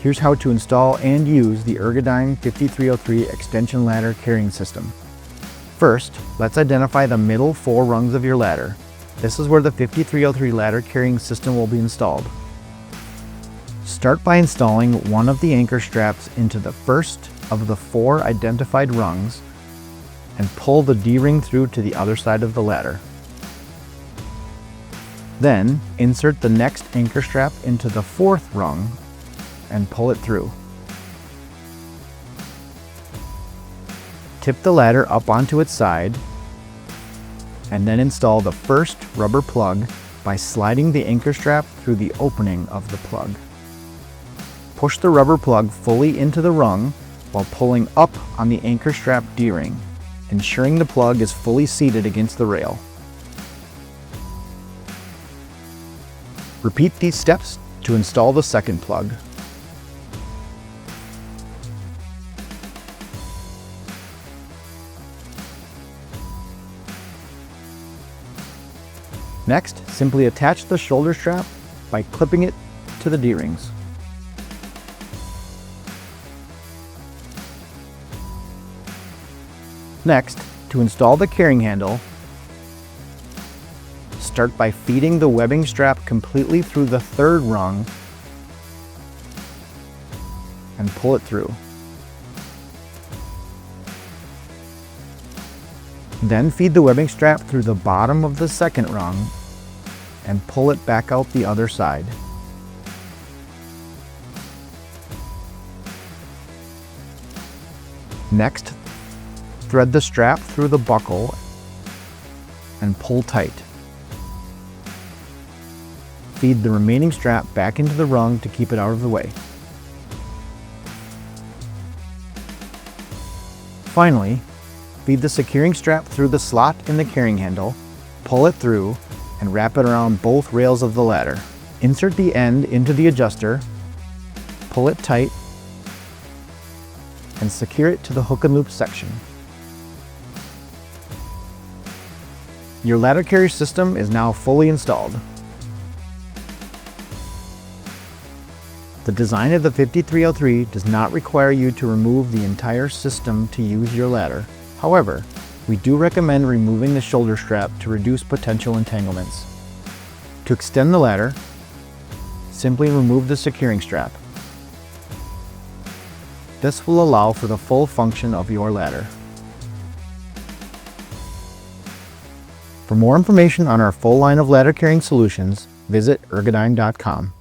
Here's how to install and use the Ergodyne 5303 extension ladder carrying system. First, let's identify the middle 4 rungs of your ladder. This is where the 5303 ladder carrying system will be installed. Start by installing one of the anchor straps into the first of the 4 identified rungs and pull the D-ring through to the other side of the ladder. Then, insert the next anchor strap into the 4th rung and pull it through. Tip the ladder up onto its side and then install the first rubber plug by sliding the anchor strap through the opening of the plug. Push the rubber plug fully into the rung while pulling up on the anchor strap D-ring, ensuring the plug is fully seated against the rail. Repeat these steps to install the second plug. Next, simply attach the shoulder strap by clipping it to the D-rings. Next, to install the carrying handle, start by feeding the webbing strap completely through the 3rd rung and pull it through. Then feed the webbing strap through the bottom of the 2nd rung and pull it back out the other side. Next, thread the strap through the buckle and pull tight. Feed the remaining strap back into the rung to keep it out of the way. Finally, feed the securing strap through the slot in the carrying handle, pull it through, and wrap it around both rails of the ladder. Insert the end into the adjuster, pull it tight, and secure it to the hook and loop section. Your ladder carrier system is now fully installed. The design of the 5303 does not require you to remove the entire system to use your ladder. However, we do recommend removing the shoulder strap to reduce potential entanglements. To extend the ladder, simply remove the securing strap. This will allow for the full function of your ladder. For more information on our full line of ladder carrying solutions, visit ergodyne.com.